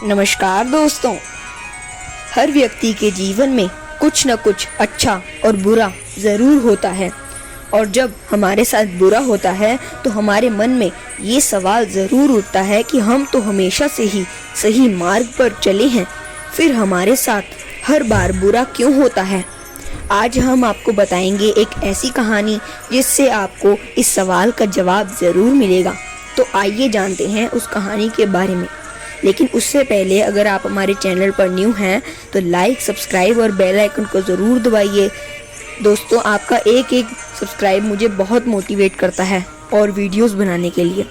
नमस्कार दोस्तों। हर व्यक्ति के जीवन में कुछ न कुछ अच्छा और बुरा ज़रूर होता है, और जब हमारे साथ बुरा होता है तो हमारे मन में ये सवाल ज़रूर उठता है कि हम तो हमेशा से ही सही मार्ग पर चले हैं, फिर हमारे साथ हर बार बुरा क्यों होता है। आज हम आपको बताएंगे एक ऐसी कहानी जिससे आपको इस सवाल का जवाब ज़रूर मिलेगा। तो आइए जानते हैं उस कहानी के बारे में। लेकिन उससे पहले अगर आप हमारे चैनल पर न्यू हैं तो लाइक, सब्सक्राइब और बेल आइकन को ज़रूर दबाइए। दोस्तों, आपका एक एक सब्सक्राइब मुझे बहुत मोटिवेट करता है और वीडियोस बनाने के लिए।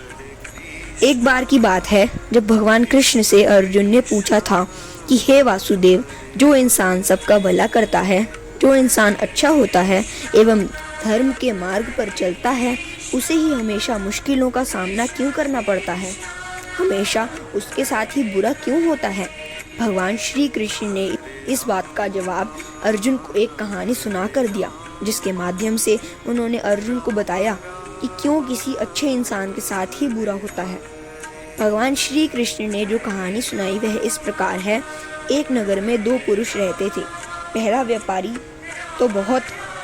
एक बार की बात है जब भगवान कृष्ण से अर्जुन ने पूछा था कि हे वासुदेव, जो इंसान सबका भला करता है, जो इंसान अच्छा होता है एवं धर्म के मार्ग पर चलता है, उसे ही हमेशा मुश्किलों का सामना क्यों करना पड़ता है, हमेशा उसके साथ ही बुरा क्यों होता है। भगवान श्री कृष्ण ने इस बात का जवाब अर्जुन को एक कहानी सुना कर दिया, जिसके माध्यम से उन्होंने अर्जुन को बताया कि क्यों किसी अच्छे इंसान के साथ ही बुरा होता है। भगवान श्री कृष्ण ने जो कहानी सुनाई वह इस प्रकार है। एक नगर में दो पुरुष रहते थे। पहला व्यापारी तो बहुत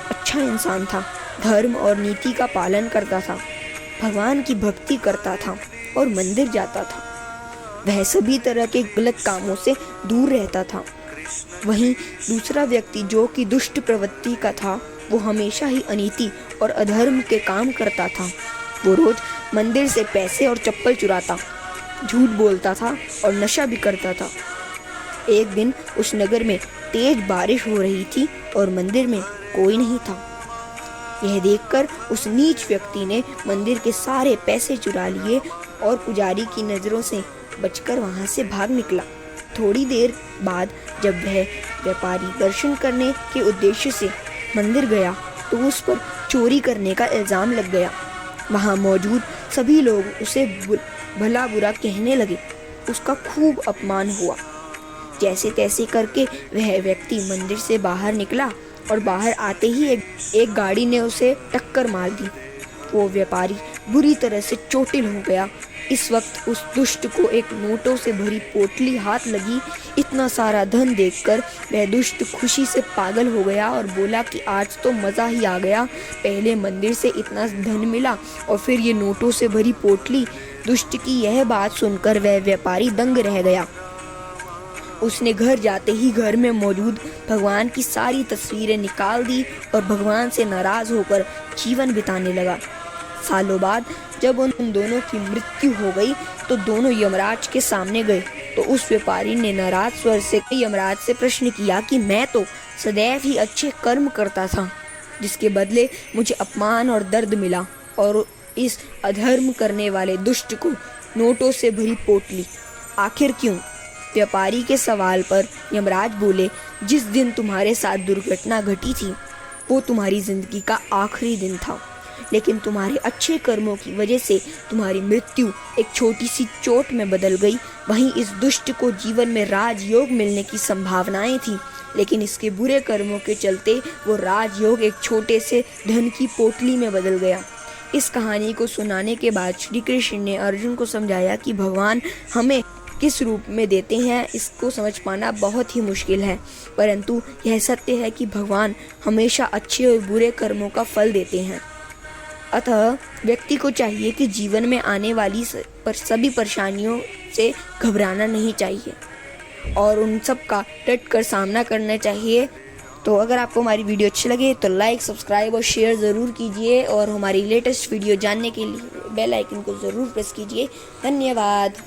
अच्छा इंसान था, धर्म और नीति का पालन करता था, भगवान की भक्ति करता था और मंदिर जाता था। वह सभी तरह के गलत कामों से दूर रहता था। वहीं दूसरा व्यक्ति जो कि दुष्ट प्रवृत्ति का था, वो हमेशा ही अनीति और अधर्म के काम करता था। वो रोज मंदिर से पैसे और चप्पल चुराता, झूठ बोलता था और नशा भी करता था। एक दिन उस नगर में तेज बारिश हो रही थी और मंदिर में कोई नहीं था। यह देखकर उस नीच व्यक्ति ने मंदिर के सारे पैसे चुरा लिए और पुजारी की नज़रों से बचकर वहां से भाग निकला। थोड़ी देर बाद जब वह व्यापारी दर्शन करने के उद्देश्य से मंदिर गया तो उस पर चोरी करने का इल्ज़ाम लग गया। वहां मौजूद सभी लोग उसे भला बुरा कहने लगे। उसका खूब अपमान हुआ। जैसे तैसे करके वह व्यक्ति मंदिर से बाहर निकला और बाहर आते ही एक गाड़ी ने उसे टक्कर मार दी। वो व्यापारी बुरी तरह से चोटिल हो गया। इस वक्त उस दुष्ट को एक नोटों से भरी पोटली हाथ लगी। इतना सारा धन देखकर वह दुष्ट खुशी से पागल हो गया और बोला कि आज तो मज़ा ही आ गया। पहले मंदिर से इतना धन मिला और फिर ये नोटों से भरी पोटली। दुष्ट की यह बात सुनकर वह व्यापारी दंग रह गया। उसने घर जाते ही घर में मौजूद भगवान की सारी तस्वीरें निकाल दी और भगवान से नाराज़ होकर जीवन बिताने लगा। सालों बाद जब उन दोनों की मृत्यु हो गई तो दोनों यमराज के सामने गए। तो उस व्यापारी ने नाराज स्वर से यमराज से प्रश्न किया कि मैं तो सदैव ही अच्छे कर्म करता था, जिसके बदले मुझे अपमान और दर्द मिला, और इस अधर्म करने वाले दुष्ट को नोटों से भरी पोटली, आखिर क्यों। व्यापारी के सवाल पर यमराज बोले, जिस दिन तुम्हारे साथ दुर्घटना घटी थी वो तुम्हारी जिंदगी का आखिरी दिन था, लेकिन तुम्हारे अच्छे कर्मों की वजह से तुम्हारी मृत्यु एक छोटी सी चोट में बदल गई। वहीं इस दुष्ट को जीवन में राजयोग मिलने की संभावनाएं थी, लेकिन इसके बुरे कर्मों के चलते वो राजयोग एक छोटे से धन की पोटली में बदल गया। इस कहानी को सुनाने के बाद श्री कृष्ण ने अर्जुन को समझाया कि भगवान हमें किस रूप में देते हैं इसको समझ पाना बहुत ही मुश्किल है, परंतु यह सत्य है कि भगवान हमेशा अच्छे और बुरे कर्मों का फल देते हैं। अतः व्यक्ति को चाहिए कि जीवन में आने वाली सभी परेशानियों से घबराना नहीं चाहिए और उन सब का डट कर सामना करना चाहिए। तो अगर आपको हमारी वीडियो अच्छी लगे तो लाइक, सब्सक्राइब और शेयर ज़रूर कीजिए, और हमारी लेटेस्ट वीडियो जानने के लिए बेल आइकन को ज़रूर प्रेस कीजिए। धन्यवाद।